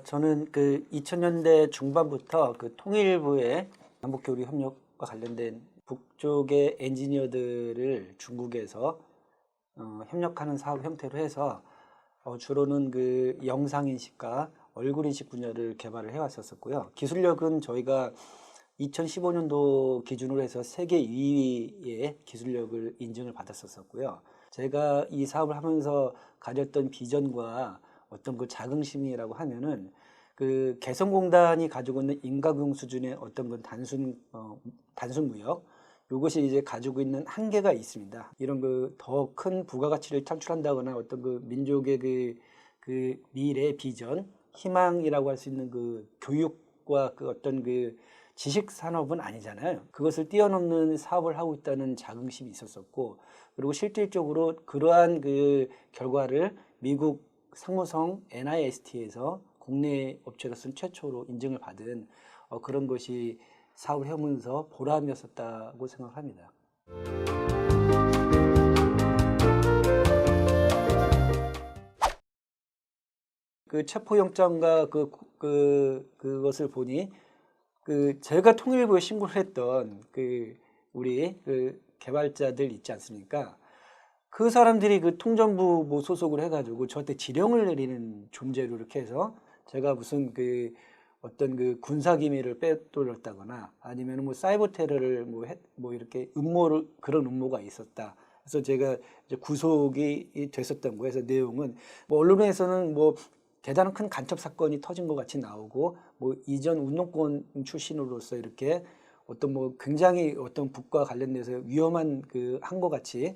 저는 그 2000년대 중반부터 그 통일부의 남북교류 협력과 관련된 북쪽의 엔지니어들을 중국에서 협력하는 사업 형태로 해서 주로는 그 영상인식과 얼굴인식 분야를 개발을 해왔었고요. 기술력은 저희가 2015년도 기준으로 해서 세계 2위의 기술력을 인증을 받았었고요. 제가 이 사업을 하면서 가졌던 비전과 어떤 그 자긍심이라고 하면은 그 개성공단이 가지고 있는 인가공 수준의 어떤 그 단순 무역 이것이 이제 가지고 있는 한계가 있습니다. 이런 그 더 큰 부가가치를 창출한다거나 어떤 그 민족의 그 미래 비전, 희망이라고 할 수 있는 그 교육과 그 어떤 그 지식 산업은 아니잖아요. 그것을 뛰어넘는 사업을 하고 있다는 자긍심이 있었었고, 그리고 실질적으로 그러한 그 결과를 미국 상무성 NIST에서 국내 업체로서는 최초로 인증을 받은 그런 것이 사업을 해오면서 보람이었었다고 생각합니다. 그 체포영장과 그것을 보니 제가 통일부에 신고를 했던 우리 그 개발자들 있지 않습니까? 그 사람들이 그 통전부 뭐 소속을 해가지고 저한테 지령을 내리는 존재로 이렇게 해서 제가 무슨 그 어떤 그 군사 기밀을 빼돌렸다거나 아니면 뭐 사이버 테러를 뭐 이렇게 그런 음모가 있었다. 그래서 제가 이제 구속이 됐었던 거예요. 그래서 내용은 뭐 언론에서는 뭐 대단한 큰 간첩 사건이 터진 것 같이 나오고 뭐 이전 운동권 출신으로서 이렇게 어떤 뭐 굉장히 어떤 북과 관련돼서 위험한 한 것 같이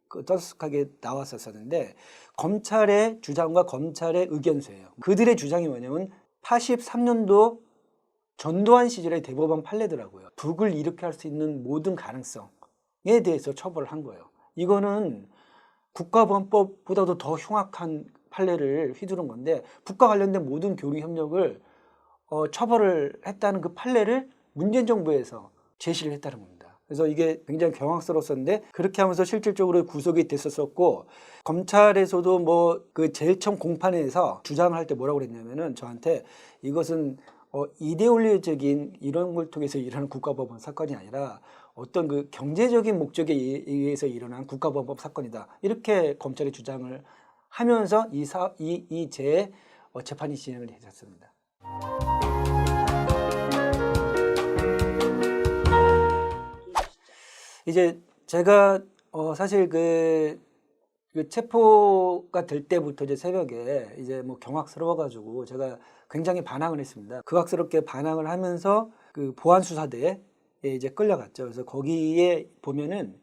떠들썩하게 나왔었는데 검찰의 주장과 검찰의 의견서예요. 그들의 주장이 뭐냐면 83년도 전두환 시절의 대법원 판례더라고요. 북을 일으켜 할 수 있는 모든 가능성에 대해서 처벌을 한 거예요. 이거는 국가보안법보다도 더 흉악한 판례를 휘두른 건데 북과 관련된 모든 교류 협력을 처벌을 했다는 그 판례를 문재인 정부에서 제시를 했다는 겁니다. 그래서 이게 굉장히 경악스러웠었는데 그렇게 하면서 실질적으로 구속이 됐었고 검찰에서도 뭐 그 제일 처음 공판에서 주장을 할 때 뭐라고 그랬냐면은 저한테 이것은 이데올리적인 이런 걸 통해서 일어나는 국가법원 사건이 아니라 어떤 그 경제적인 목적에 의해서 일어난 국가법원 사건이다. 이렇게 검찰이 주장을 하면서 이 재판이 진행을 했었습니다. 이제 제가 사실 그 체포가 될 때부터 이제 새벽에 이제 뭐 경악스러워가지고 제가 굉장히 반항을 했습니다. 극악스럽게 반항을 하면서 그 보안수사대에 이제 끌려갔죠. 그래서 거기에 보면은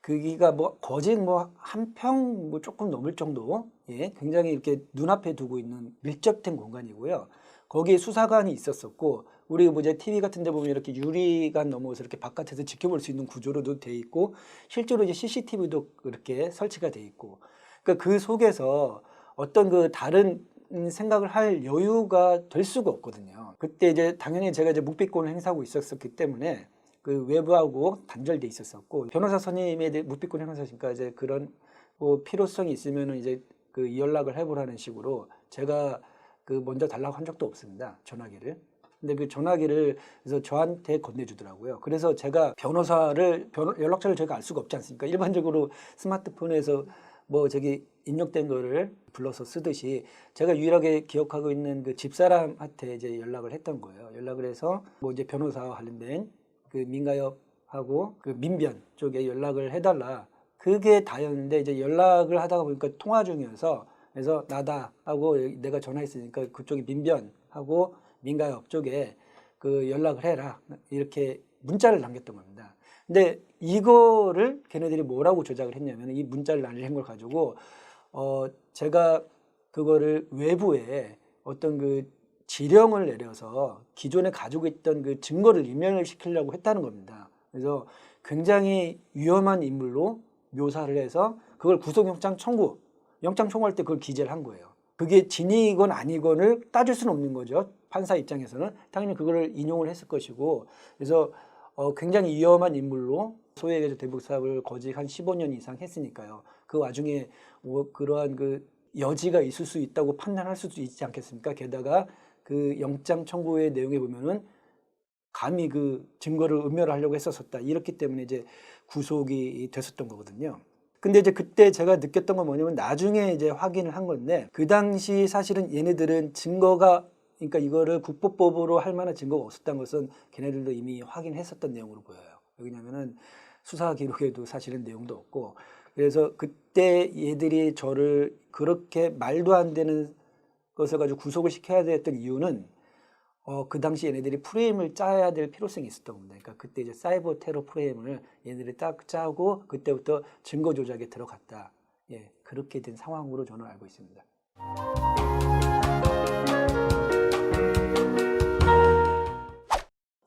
거기가 뭐 거진 뭐 한 평 뭐 조금 넘을 정도, 굉장히 이렇게 눈앞에 두고 있는 밀접된 공간이고요. 거기에 수사관이 있었었고, 우리 뭐 이제 TV 같은 데 보면 이렇게 유리관 넘어서 이렇게 바깥에서 지켜볼 수 있는 구조로도 돼 있고, 실제로 이제 CCTV도 그렇게 설치가 돼 있고, 그러니까 그 속에서 어떤 그 다른 생각을 할 여유가 될 수가 없거든요. 그때 이제 당연히 제가 이제 묵비권을 행사하고 있었기 때문에 그 외부하고 단절돼 있었었고, 변호사 선임에 대해 묵비권 행사니까 이제 그런 뭐 필요성이 있으면은 이제 그 연락을 해보라는 식으로 제가 그 먼저 달라고 한 적도 없습니다. 전화기를. 근데 그 전화기를 그래서 저한테 건네주더라고요. 그래서 제가 연락처를 제가 알 수가 없지 않습니까? 일반적으로 스마트폰에서 뭐 입력된 거를 불러서 쓰듯이 제가 유일하게 기억하고 있는 그 집사람한테 이제 연락을 했던 거예요. 연락을 해서 뭐 이제 변호사와 관련된 그 민가협하고 그 민변 쪽에 연락을 해달라. 그게 다였는데 이제 연락을 하다가 보니까 통화 중이어서 그래서 나다 하고 내가 전화했으니까 그쪽에 민변하고 민가협 쪽에 그 연락을 해라. 이렇게 문자를 남겼던 겁니다. 근데 이거를 걔네들이 뭐라고 조작을 했냐면 이 문자를 날린 걸 가지고 제가 그거를 외부에 어떤 그 지령을 내려서 기존에 가지고 있던 그 증거를 인멸을 시키려고 했다는 겁니다. 그래서 굉장히 위험한 인물로 묘사를 해서 그걸 구속영장 청구할 때 그걸 기재를 한 거예요. 그게 진위이건 아니건을 따질 수는 없는 거죠. 판사 입장에서는 당연히 그걸 인용을 했을 것이고, 그래서 굉장히 위험한 인물로 소위 얘기해서 대북 사업을 거의 한 15년 이상 했으니까요. 그 와중에 그러한 그 여지가 있을 수 있다고 판단할 수도 있지 않겠습니까? 게다가 그 영장 청구의 내용에 보면은 감히 그 증거를 은멸하려고 했었다. 이렇기 때문에 이제 구속이 됐었던 거거든요. 근데 이제 그때 제가 느꼈던 건 뭐냐면 나중에 이제 확인을 한 건데 그 당시 사실은 얘네들은 증거가 그러니까 이거를 국보법으로 할 만한 증거가 없었다는 것은 걔네들도 이미 확인했었던 내용으로 보여요. 왜냐면은 수사 기록에도 사실은 내용도 없고 그래서 그때 얘들이 저를 그렇게 말도 안 되는 것을 가지고 구속을 시켜야 됐던 이유는 그 당시 얘네들이 프레임을 짜야 될 필요성이 있었던 겁니다. 그러니까 그때 이제 사이버 테러 프레임을 얘네들이 딱 짜고 그때부터 증거 조작에 들어갔다. 예, 그렇게 된 상황으로 저는 알고 있습니다.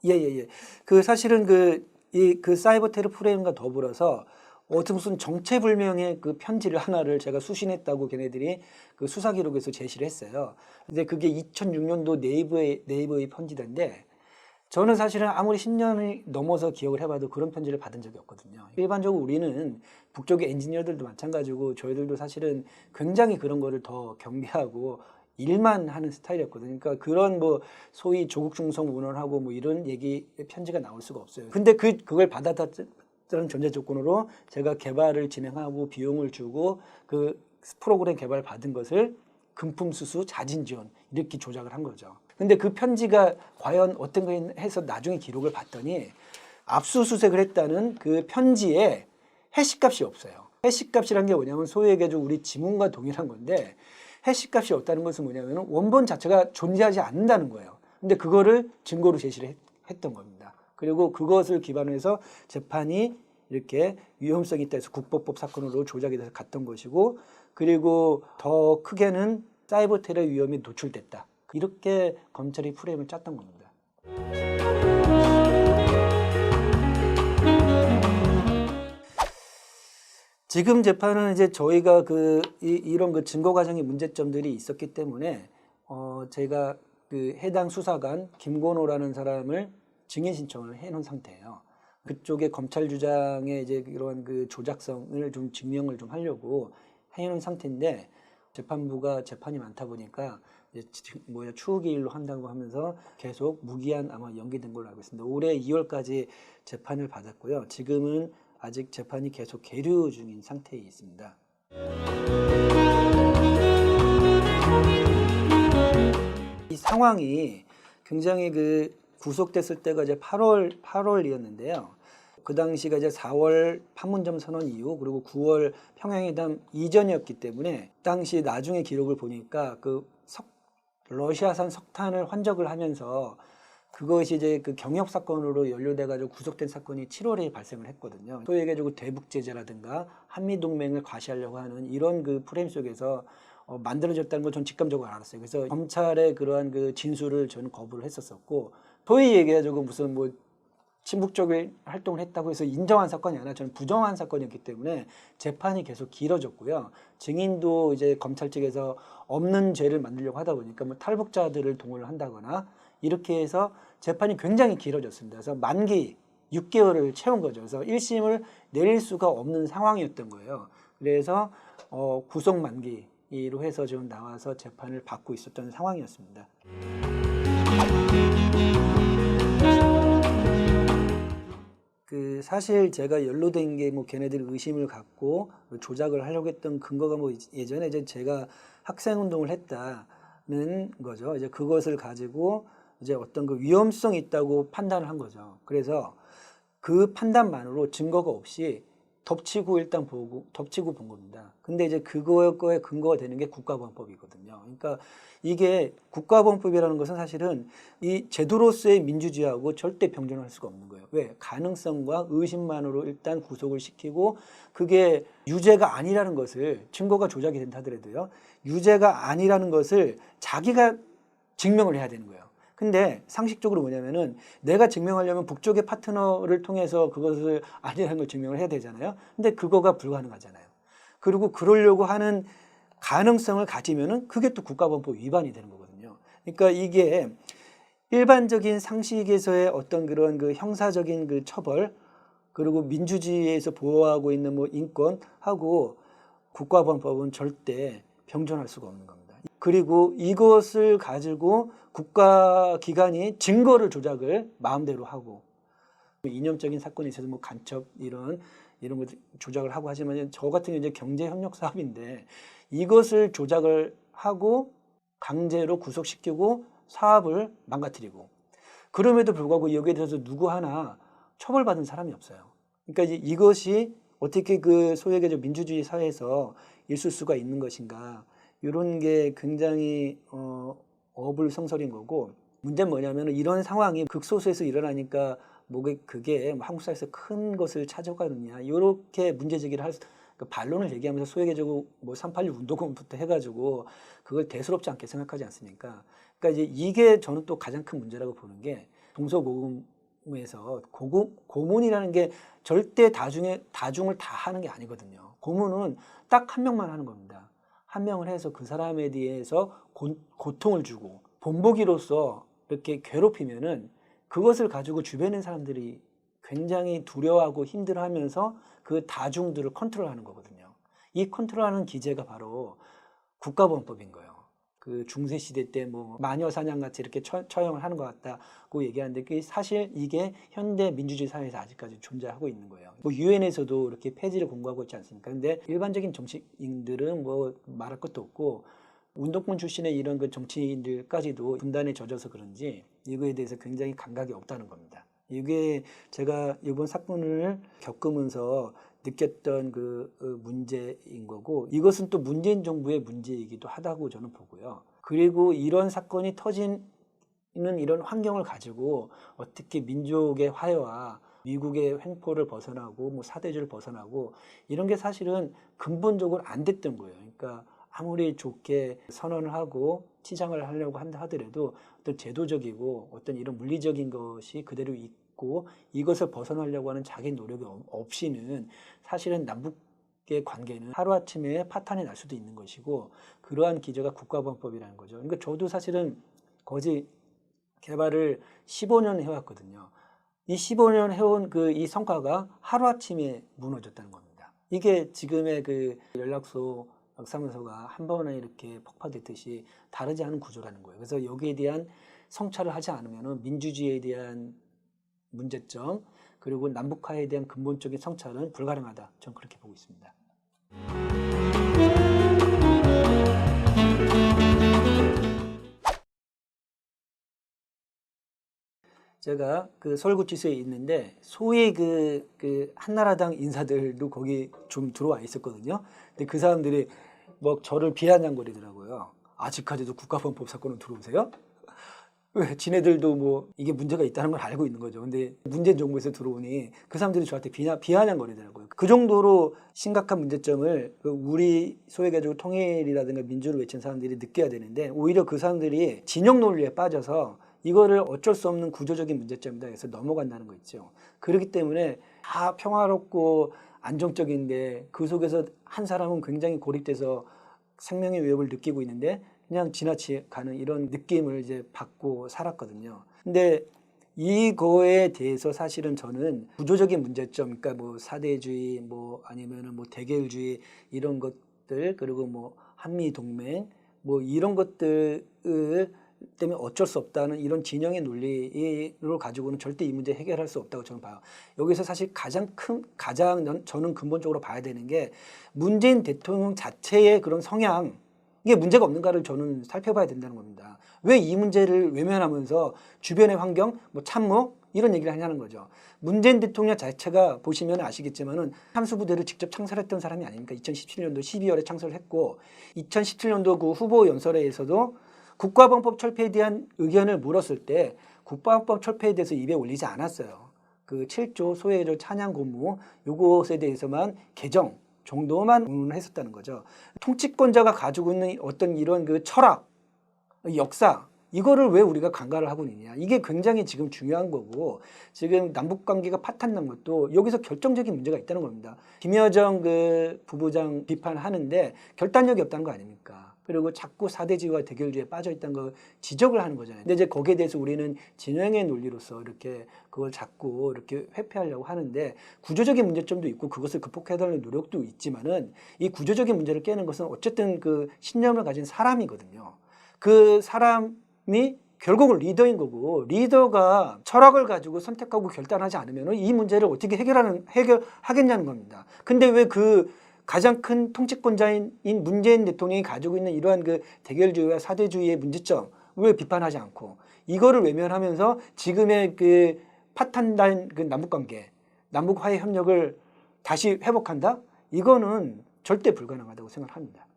예. 그 사실은 그 사이버 테러 프레임과 더불어서 무슨 정체불명의 그 편지를 하나를 제가 수신했다고 걔네들이 그 수사 기록에서 제시를 했어요. 근데 그게 2006년도 네이버의 편지인데 저는 사실은 아무리 10년이 넘어서 기억을 해봐도 그런 편지를 받은 적이 없거든요. 일반적으로 우리는 북쪽의 엔지니어들도 마찬가지고 저희들도 사실은 굉장히 그런 거를 더 경계하고 일만 하는 스타일이었거든요. 그러니까 그런 뭐 소위 조국 중성 운운하고 뭐 이런 얘기 편지가 나올 수가 없어요. 근데 그걸 받아들였던 전제 조건으로 제가 개발을 진행하고 비용을 주고 그 프로그램 개발 받은 것을 금품 수수 자진 지원 이렇게 조작을 한 거죠. 근데 그 편지가 과연 어떤 거 해서 나중에 기록을 봤더니 압수수색을 했다는 그 편지에 해시값이 없어요. 해시값이란 게 뭐냐면 소위 얘기해서 우리 지문과 동일한 건데 해시값이 없다는 것은 뭐냐면 원본 자체가 존재하지 않는다는 거예요. 근데 그거를 증거로 제시를 했던 겁니다. 그리고 그것을 기반으로 해서 재판이 이렇게 위험성이 있다 해서 국보법 사건으로 조작이 돼서 갔던 것이고 그리고 더 크게는 사이버 테러 위험이 노출됐다. 이렇게 검찰이 프레임을 짰던 겁니다. 지금 재판은 이제 저희가 이런 그 증거 과정의 문제점들이 있었기 때문에 제가 그 해당 수사관 김건호라는 사람을 증인 신청을 해놓은 상태예요. 그쪽에 검찰 주장에 이제 이런 그 조작성을 좀 증명을 좀 하려고 해놓은 상태인데 재판부가 재판이 많다 보니까 이제 추후기일로 한다고 하면서 계속 무기한 아마 연기된 걸로 알고 있습니다. 올해 2월까지 재판을 받았고요. 지금은 아직 재판이 계속 계류 중인 상태에 있습니다. 이 상황이 굉장히 구속됐을 때가 이제 8월이었는데요. 그 당시가 이제 4월 판문점 선언 이후 그리고 9월 평양회담 이전이었기 때문에 당시 나중에 기록을 보니까 러시아산 석탄을 환적을 하면서 그것이 이제 그 경협 사건으로 연루돼가지고 구속된 사건이 7월에 발생을 했거든요. 소위 얘기해가지고 대북 제재라든가 한미 동맹을 과시하려고 하는 이런 그 프레임 속에서 만들어졌다는 걸 전 직감적으로 알았어요. 그래서 검찰의 그러한 그 진술을 저는 거부를 했었었고 소위 얘기해가지고 무슨 뭐 친북적인 활동을 했다고 해서 인정한 사건이 아니라 저는 부정한 사건이었기 때문에 재판이 계속 길어졌고요. 증인도 이제 검찰 측에서 없는 죄를 만들려고 하다 보니까 뭐 탈북자들을 동원을 한다거나 이렇게 해서 재판이 굉장히 길어졌습니다. 그래서 만기 6개월을 채운 거죠. 그래서 1심을 내릴 수가 없는 상황이었던 거예요. 그래서 구속 만기로 해서 지금 나와서 재판을 받고 있었던 상황이었습니다. 사실 제가 연루된 게 뭐 걔네들이 의심을 갖고 조작을 하려고 했던 근거가 뭐 예전에 이제 제가 학생운동을 했다는 거죠. 이제 그것을 가지고 이제 어떤 그 위험성이 있다고 판단을 한 거죠. 그래서 그 판단만으로 증거가 없이 덮치고 본 겁니다. 근데 이제 그거에 근거가 되는 게 국가보안법이거든요. 그러니까 이게 국가보안법이라는 것은 사실은 이 제도로서의 민주주의하고 절대 병존할 수가 없는 거예요. 왜? 가능성과 의심만으로 일단 구속을 시키고 그게 유죄가 아니라는 것을 증거가 조작이 된다 하더라도요. 유죄가 아니라는 것을 자기가 증명을 해야 되는 거예요. 근데 상식적으로 뭐냐면은 내가 증명하려면 북쪽의 파트너를 통해서 그것을 아니라는 걸 증명을 해야 되잖아요. 근데 그거가 불가능하잖아요. 그리고 그러려고 하는 가능성을 가지면은 그게 또 국가보안법 위반이 되는 거거든요. 그러니까 이게 일반적인 상식에서의 어떤 그런 그 형사적인 그 처벌 그리고 민주주의에서 보호하고 있는 뭐 인권하고 국가보안법은 절대 병존할 수가 없는 겁니다. 그리고 이것을 가지고 국가기관이 증거를 조작을 마음대로 하고 이념적인 사건에 있어서 뭐 간첩 이런 것 조작을 하고 하지만 저 같은 경우 이제 경제 협력 사업인데 이것을 조작을 하고 강제로 구속시키고 사업을 망가뜨리고 그럼에도 불구하고 여기에 대해서 누구 하나 처벌받은 사람이 없어요. 그러니까 이제 이것이 어떻게 그 소위 얘기하죠 민주주의 사회에서 있을 수가 있는 것인가 이런 게 굉장히 어불성설인 거고 문제는 뭐냐면 이런 상황이 극소수에서 일어나니까 뭐 그게 한국 사회에서 큰 것을 찾아가느냐 이렇게 문제제기를 할 반론을 얘기하면서 소위 얘기하고 뭐 386 운동권부터 해가지고 그걸 대수롭지 않게 생각하지 않습니까? 그러니까 이제 이게 저는 또 가장 큰 문제라고 보는 게 동서고금에서 고문이라는 게 절대 다중을 다 하는 게 아니거든요. 고문은 딱 한 명만 하는 겁니다. 한 명을 해서 그 사람에 대해서 고통을 주고 본보기로서 이렇게 괴롭히면은 그것을 가지고 주변에 있는 사람들이 굉장히 두려워하고 힘들어하면서 그 다중들을 컨트롤하는 거거든요. 이 컨트롤하는 기제가 바로 국가보안법인 거예요. 그 중세 시대 때 뭐 마녀 사냥 같이 이렇게 처형을 하는 것 같다고 얘기하는데 그 사실 이게 현대 민주주의 사회에서 아직까지 존재하고 있는 거예요. 뭐 유엔에서도 이렇게 폐지를 공고하고 있지 않습니까? 근데 일반적인 정치인들은 뭐 말할 것도 없고 운동권 출신의 이런 그 정치인들까지도 분단에 젖어서 그런지 이거에 대해서 굉장히 감각이 없다는 겁니다. 이게 제가 이번 사건을 겪으면서 느꼈던 그 문제인 거고 이것은 또 문재인 정부의 문제이기도 하다고 저는 보고요. 그리고 이런 사건이 터지는 이런 환경을 가지고 어떻게 민족의 화해와 미국의 횡포를 벗어나고 뭐 사대주를 벗어나고 이런 게 사실은 근본적으로 안 됐던 거예요. 그러니까 아무리 좋게 선언을 하고 치장을 하려고 한다 하더라도 어떤 제도적이고 어떤 이런 물리적인 것이 그대로 있고 이것을 벗어나려고 하는 자기 노력이 없이는 사실은 남북의 관계는 하루아침에 파탄이 날 수도 있는 것이고 그러한 기제가 국가보안법이라는 거죠. 그러니까 저도 사실은 거지 개발을 15년 해왔거든요. 이 15년 해온 이 성과가 하루아침에 무너졌다는 겁니다. 이게 지금의 그 연락소 역사문서가 한 번에 이렇게 폭파됐듯이 다르지 않은 구조라는 거예요. 그래서 여기에 대한 성찰을 하지 않으면 민주주의에 대한 문제점 그리고 남북화에 대한 근본적인 성찰은 불가능하다. 저는 그렇게 보고 있습니다. 제가 그 서울구치소에 있는데 소위 그 한나라당 인사들도 거기 좀 들어와 있었거든요. 근데 그 사람들이 뭐 저를 비아냥거리더라고요. 아직까지도 국가보안법 사건은 들어오세요? 왜 지네들도 뭐 이게 문제가 있다는 걸 알고 있는 거죠. 근데 문재인 정부에서 들어오니 그 사람들이 저한테 비아냥거리더라고요. 그 정도로 심각한 문제점을 우리 소위 가지고 통일이라든가 민주를 외친 사람들이 느껴야 되는데 오히려 그 사람들이 진영 논리에 빠져서 이거를 어쩔 수 없는 구조적인 문제점이다 해서 넘어간다는 거 있죠. 그렇기 때문에 다 평화롭고 안정적인데 그 속에서 한 사람은 굉장히 고립돼서 생명의 위협을 느끼고 있는데 그냥 지나치가는 이런 느낌을 이제 받고 살았거든요. 근데 이거에 대해서 사실은 저는 구조적인 문제점, 그러니까 뭐 사대주의, 뭐 아니면은 뭐 대결주의 이런 것들 그리고 뭐 한미 동맹 뭐 이런 것들을 때문에 어쩔 수 없다는 이런 진영의 논리를 가지고는 절대 이 문제 해결할 수 없다고 저는 봐요. 여기서 사실 가장 저는 근본적으로 봐야 되는 게 문재인 대통령 자체의 그런 성향 이게 문제가 없는가를 저는 살펴봐야 된다는 겁니다. 왜 이 문제를 외면하면서 주변의 환경, 뭐 참모 이런 얘기를 하냐는 거죠. 문재인 대통령 자체가 보시면 아시겠지만은 함수부대를 직접 창설했던 사람이 아닙니까? 2017년도 12월에 창설을 했고 2017년도 그 후보 연설회에서도 국가보안법 철폐에 대한 의견을 물었을 때 국가보안법 철폐에 대해서 입에 올리지 않았어요. 그 7조 소외조 찬양 고무 요것에 대해서만 개정 정도만 의논을 했었다는 거죠. 통치권자가 가지고 있는 어떤 이런 그 철학, 역사 이거를 왜 우리가 간과를 하고 있느냐. 이게 굉장히 지금 중요한 거고 지금 남북관계가 파탄난 것도 여기서 결정적인 문제가 있다는 겁니다. 김여정 그 부부장 비판하는데 결단력이 없다는 거 아닙니까? 그리고 자꾸 사대주의와 대결주의에 빠져 있다는 걸 지적을 하는 거잖아요. 근데 이제 거기에 대해서 우리는 진영의 논리로서 이렇게 그걸 자꾸 이렇게 회피하려고 하는데, 구조적인 문제점도 있고 그것을 극복해달라는 노력도 있지만은, 이 구조적인 문제를 깨는 것은 어쨌든 그 신념을 가진 사람이거든요. 그 사람이 결국은 리더인 거고, 리더가 철학을 가지고 선택하고 결단하지 않으면 이 문제를 어떻게 해결하겠냐는 겁니다. 근데 왜 그 가장 큰 통치권자인 문재인 대통령이 가지고 있는 이러한 그 대결주의와 사대주의의 문제점 왜 비판하지 않고, 이거를 외면하면서 지금의 그 파탄난 그 남북관계, 남북 화해 협력을 다시 회복한다? 이거는 절대 불가능하다고 생각합니다.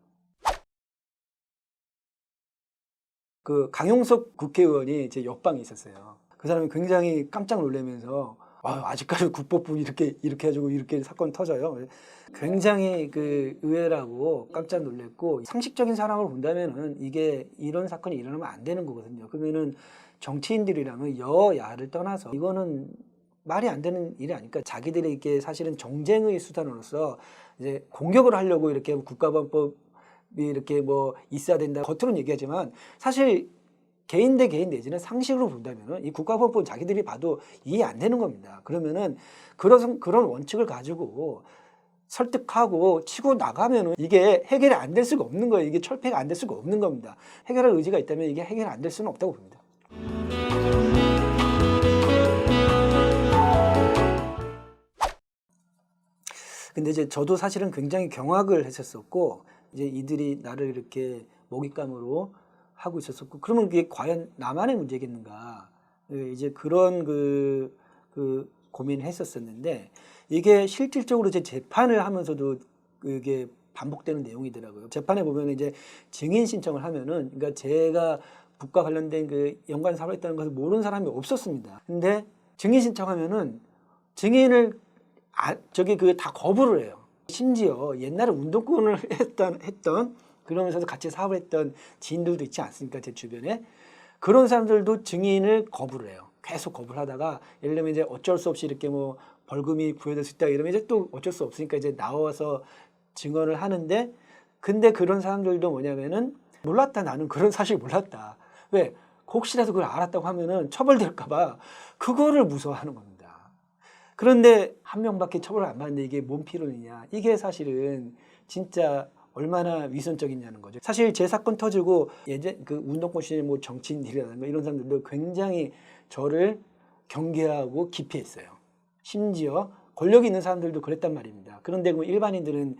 그 강용석 국회의원이 제 옆방에 있었어요. 그 사람이 굉장히 깜짝 놀라면서 아직까지 국법부 이렇게 해가지고 이렇게 사건 터져요. 굉장히 그 의외라고 깜짝 놀랐고, 상식적인 사람을 본다면은 이게 이런 사건이 일어나면 안 되는 거거든요. 그러면은 정치인들이랑은 여야를 떠나서 이거는 말이 안 되는 일이 아닐까. 자기들이 이게 사실은 정쟁의 수단으로서 이제 공격을 하려고 이렇게 국가보안법이 이렇게 뭐 있어야 된다 겉으로는 얘기하지만, 사실 개인 대 개인 내지는 상식으로 본다면은 이 국가보안법은 자기들이 봐도 이해 안 되는 겁니다. 그러면은 그런 원칙을 가지고 설득하고 치고 나가면은 이게 해결이 안 될 수가 없는 거예요. 이게 철폐가 안 될 수가 없는 겁니다. 해결할 의지가 있다면 이게 해결이 안 될 수는 없다고 봅니다. 근데 이제 저도 사실은 굉장히 경악을 했었었고, 이제 이들이 나를 이렇게 먹잇감으로 하고 있었었고, 그러면 그게 과연 나만의 문제겠는가, 이제 그런 그 고민을 했었었는데, 이게 실질적으로 제 재판을 하면서도 그게 반복되는 내용이더라고요. 재판에 보면 이제 증인 신청을 하면은, 그러니까 제가 북과 관련된 그 연관 사업을 했다는 것을 모르는 사람이 없었습니다. 근데 증인 신청하면은 증인을 다 거부를 해요. 심지어 옛날에 운동권을 했던 그러면서도 같이 사업을 했던 지인들도 있지 않습니까? 제 주변에. 그런 사람들도 증인을 거부를 해요. 계속 거부를 하다가, 예를 들면 이제 어쩔 수 없이 이렇게 뭐 벌금이 부여될 수 있다 이러면 이제 또 어쩔 수 없으니까 이제 나와서 증언을 하는데, 근데 그런 사람들도 뭐냐면은 몰랐다, 나는 그런 사실 몰랐다. 왜? 혹시라도 그걸 알았다고 하면은 처벌될까봐 그거를 무서워하는 겁니다. 그런데 한 명밖에 처벌을 안 받는데 이게 뭔 필요느냐. 이게 사실은 진짜 얼마나 위선적이냐는 거죠. 사실 제 사건 터지고 예전 그 운동권 시절 뭐 정치인들이라든가 이런 사람들도 굉장히 저를 경계하고 기피했어요. 심지어 권력이 있는 사람들도 그랬단 말입니다. 그런데 그럼 일반인들은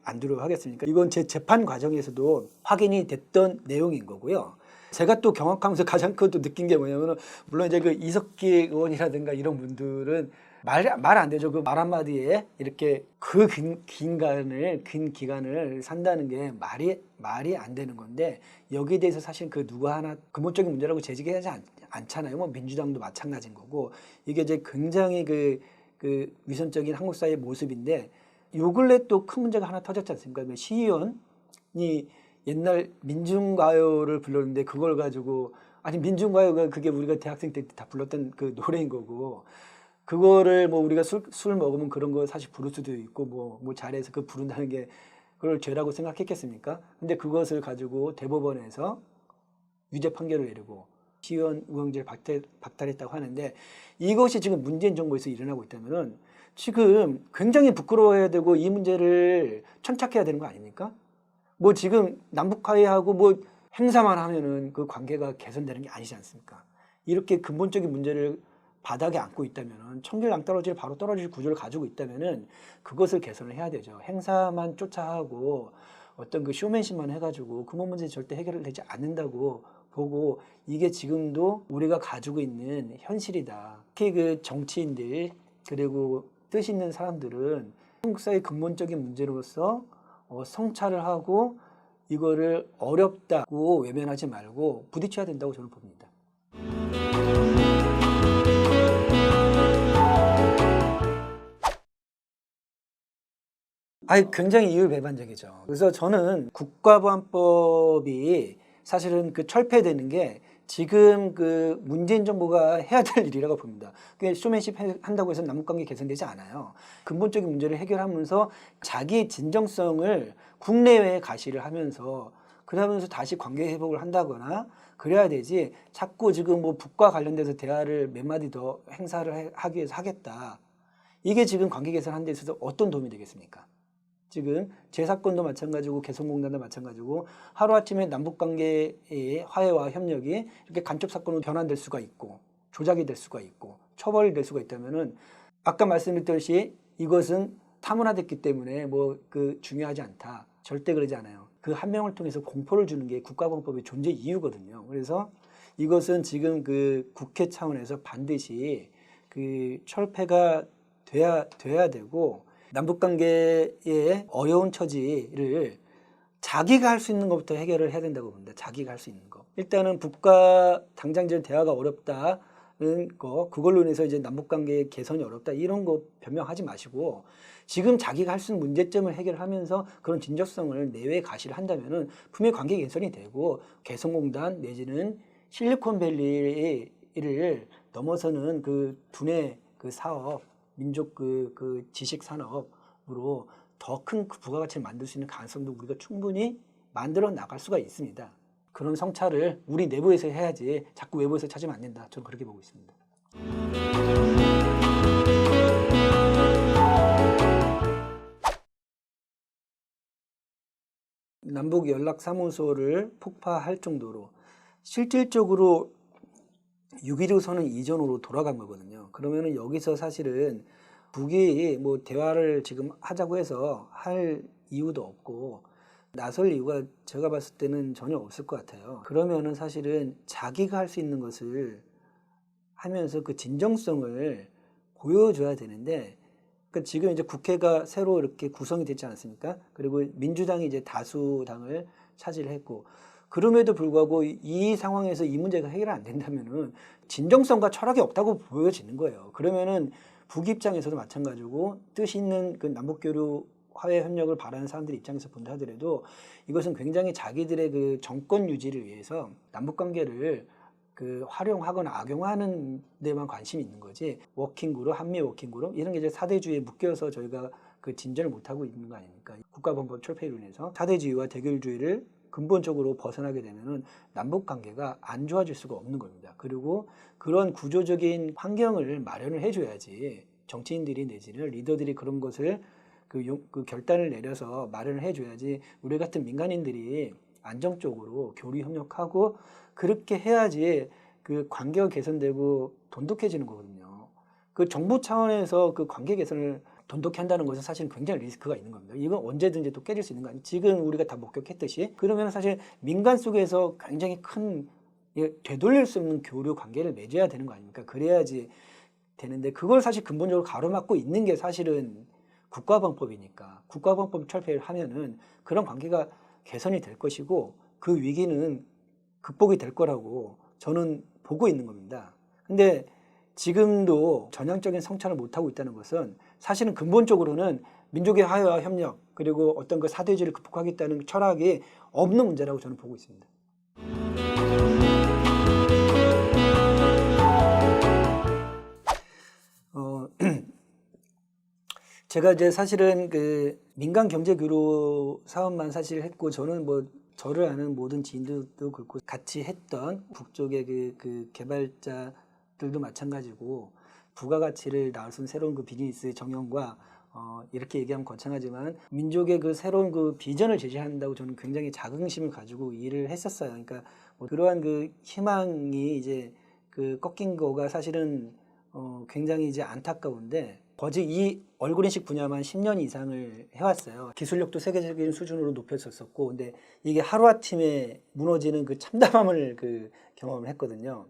안 두려워하겠습니까? 이건 제 재판 과정에서도 확인이 됐던 내용인 거고요. 제가 또 경악하면서 가장 큰 또 느낀 게 뭐냐면은, 물론 이제 그 이석기 의원이라든가 이런 분들은 말 안 되죠. 그 말 한마디에 이렇게 그 긴 기간을 산다는 게 말이 안 되는 건데, 여기에 대해서 사실 그 누가 하나 근본적인 문제라고 제기하지 않잖아요. 뭐 민주당도 마찬가지인 거고, 이게 이제 굉장히 그 위선적인 한국 사회의 모습인데, 요 근래 또 큰 문제가 하나 터졌지 않습니까? 시의원이 옛날 민중가요를 불렀는데 그걸 가지고, 아니 민중가요가 그게 우리가 대학생 때 다 불렀던 그 노래인 거고, 그거를 뭐 우리가 술 먹으면 그런 거 사실 부를 수도 있고 뭐 잘해서 그 부른다는 게 그걸 죄라고 생각했겠습니까? 근데 그것을 가지고 대법원에서 유죄 판결을 내리고 시의원 의원제를 박탈했다고 하는데, 이것이 지금 문재인 정부에서 일어나고 있다면은 지금 굉장히 부끄러워해야 되고 이 문제를 천착해야 되는 거 아닙니까? 뭐 지금 남북화해하고 뭐 행사만 하면은 그 관계가 개선되는 게 아니지 않습니까? 이렇게 근본적인 문제를 바닥에 안고 있다면은, 청결 바로 떨어질 구조를 가지고 있다면은 그것을 개선을 해야 되죠. 행사만 쫓아하고 어떤 그 쇼맨십만 해가지고 근본 문제 절대 해결되지 않는다고 보고, 이게 지금도 우리가 가지고 있는 현실이다. 특히 그 정치인들 그리고 뜻 있는 사람들은 한국 사회의 근본적인 문제로서 성찰을 하고 이거를 어렵다고 외면하지 말고 부딪혀야 된다고 저는 봅니다. 굉장히 이율배반적이죠. 그래서 저는 국가보안법이 사실은 그 철폐되는 게 지금 그 문재인 정부가 해야 될 일이라고 봅니다. 그게 쇼맨십 한다고 해서 남북관계 개선되지 않아요. 근본적인 문제를 해결하면서 자기 진정성을 국내외에 가시를 하면서 그러면서 다시 관계 회복을 한다거나 그래야 되지, 자꾸 지금 뭐 북과 관련돼서 대화를 몇 마디 더 행사를 하기 위해서 하겠다. 이게 지금 관계 개선하는 데 있어서 어떤 도움이 되겠습니까? 지금 제 사건도 마찬가지고 개성공단도 마찬가지고 하루아침에 남북관계의 화해와 협력이 이렇게 간접 사건으로 변환될 수가 있고 조작이 될 수가 있고 처벌이 될 수가 있다면은 아까 말씀드렸듯이 이것은 타문화됐기 때문에 뭐 그 중요하지 않다. 절대 그러지 않아요. 그 한 명을 통해서 공포를 주는 게 국가범법의 존재 이유거든요. 그래서 이것은 지금 그 국회 차원에서 반드시 그 철폐가 돼야 되고, 남북관계의 어려운 처지를 자기가 할 수 있는 것부터 해결을 해야 된다고 봅니다. 자기가 할 수 있는 거. 일단은 북과 당장 이제 대화가 어렵다는 거, 그걸로 인해서 이제 남북관계 개선이 어렵다 이런 거 변명하지 마시고, 지금 자기가 할 수 있는 문제점을 해결하면서 그런 진정성을 내외에 가시를 한다면은 분명히 관계 개선이 되고, 개성공단 내지는 실리콘밸리를 넘어서는 그 두뇌 그 사업, 민족 그 지식 산업으로 더 큰 부가가치를 만들 수 있는 가능성도 우리가 충분히 만들어 나갈 수가 있습니다. 그런 성찰을 우리 내부에서 해야지 자꾸 외부에서 찾으면 안 된다. 저는 그렇게 보고 있습니다. 남북 연락사무소를 폭파할 정도로 실질적으로 6.15 선언 이전으로 돌아간 거거든요. 그러면은 여기서 사실은 북이 뭐 대화를 지금 하자고 해서 할 이유도 없고 나설 이유가 제가 봤을 때는 전혀 없을 것 같아요. 그러면은 사실은 자기가 할 수 있는 것을 하면서 그 진정성을 보여줘야 되는데, 그러니까 지금 이제 국회가 새로 이렇게 구성이 됐지 않습니까? 그리고 민주당이 이제 다수당을 차지했고, 그럼에도 불구하고 이 상황에서 이 문제가 해결 안 된다면은 진정성과 철학이 없다고 보여지는 거예요. 그러면은 북 입장에서도 마찬가지고 뜻 있는 그 남북교류 화해 협력을 바라는 사람들 입장에서 본다 하더라도 이것은 굉장히 자기들의 그 정권 유지를 위해서 남북 관계를 그 활용하거나 악용하는 데만 관심이 있는 거지, 워킹그룹, 한미 워킹그룹 이런 게 이제 사대주의에 묶여서 저희가 그 진전을 못하고 있는 거 아닙니까? 국가범법 철폐로 인해서 사대주의와 대결주의를 근본적으로 벗어나게 되면은 남북 관계가 안 좋아질 수가 없는 겁니다. 그리고 그런 구조적인 환경을 마련을 해줘야지, 정치인들이 내지는 리더들이 그런 것을 그 결단을 내려서 마련을 해줘야지 우리 같은 민간인들이 안정적으로 교류 협력하고 그렇게 해야지 그 관계가 개선되고 돈독해지는 거거든요. 그 정부 차원에서 그 관계 개선을 돈독히 한다는 것은 사실 굉장히 리스크가 있는 겁니다. 이건 언제든지 또 깨질 수 있는 거 아니에요. 지금 우리가 다 목격했듯이. 그러면 사실 민간 속에서 굉장히 큰 되돌릴 수 없는 교류 관계를 맺어야 되는 거 아닙니까? 그래야지 되는데 그걸 사실 근본적으로 가로막고 있는 게 사실은 국가범법이니까, 국가범법 철폐를 하면은 그런 관계가 개선이 될 것이고 그 위기는 극복이 될 거라고 저는 보고 있는 겁니다. 근데 지금도 전향적인 성찰을 못하고 있다는 것은 사실은 근본적으로는 민족의 화해와 협력 그리고 어떤 그 사대주의를 극복하겠다는 철학이 없는 문제라고 저는 보고 있습니다. 제가 이제 사실은 그 민간 경제 교류 사업만 사실 했고, 저는 뭐 저를 아는 모든 지인들도 그렇고 같이 했던 북쪽의 그 개발자들도 마찬가지고, 부가가치를 낳을 수 있는 새로운 그 비즈니스 정형과 이렇게 얘기하면 거창하지만 민족의 그 새로운 그 비전을 제시한다고 저는 굉장히 자긍심을 가지고 일을 했었어요. 그러니까 뭐 그러한 그 희망이 이제 그 꺾인 거가 사실은 굉장히 이제 안타까운데, 거짓 이 얼굴 인식 분야만 10년 이상을 해왔어요. 기술력도 세계적인 수준으로 높였었고, 근데 이게 하루아침에 무너지는 그 참담함을 그 경험을 했거든요.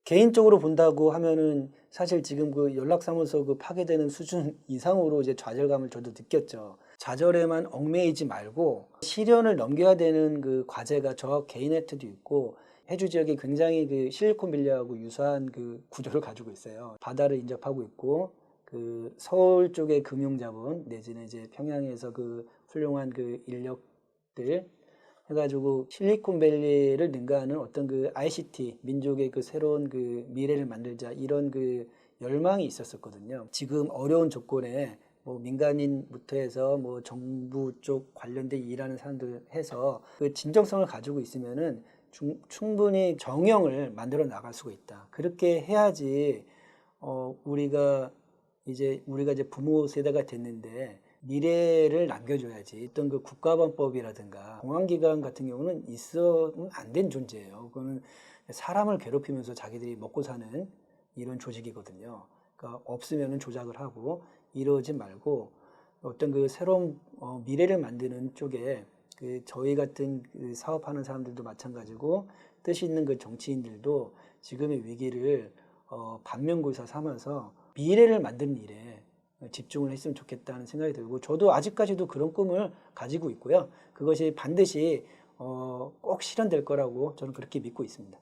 개인적으로 본다고 하면은 사실 지금 그 연락사무소 그 파괴되는 수준 이상으로 이제 좌절감을 저도 느꼈죠. 좌절에만 얽매이지 말고 시련을 넘겨야 되는 그 과제가 저 개인한테도 있고, 해주 지역이 굉장히 그 실리콘밸리하고 유사한 그 구조를 가지고 있어요. 바다를 인접하고 있고, 그 서울 쪽의 금융자본 내지는 이제 평양에서 그 훌륭한 그 인력들 해가지고 실리콘밸리를 능가하는 어떤 그 ICT 민족의 그 새로운 그 미래를 만들자 이런 그 열망이 있었었거든요. 지금 어려운 조건에 뭐 민간인부터 해서 뭐 정부 쪽 관련된 일하는 사람들 해서 그 진정성을 가지고 있으면은 충분히 정형을 만들어 나갈 수가 있다. 그렇게 해야지 우리가 이제 부모 세대가 됐는데 미래를 남겨줘야지. 어떤 그 국가보안법이라든가 공안기관 같은 경우는 있어는 안 된 존재예요. 그거는 사람을 괴롭히면서 자기들이 먹고 사는 이런 조직이거든요. 그러니까 없으면은 조작을 하고 이러지 말고 어떤 그 새로운 미래를 만드는 쪽에 그 저희 같은 그 사업하는 사람들도 마찬가지고 뜻이 있는 그 정치인들도 지금의 위기를 반면교사 삼아서 미래를 만드는 일에 집중을 했으면 좋겠다는 생각이 들고 저도 아직까지도 그런 꿈을 가지고 있고요. 그것이 반드시 꼭 실현될 거라고 저는 그렇게 믿고 있습니다.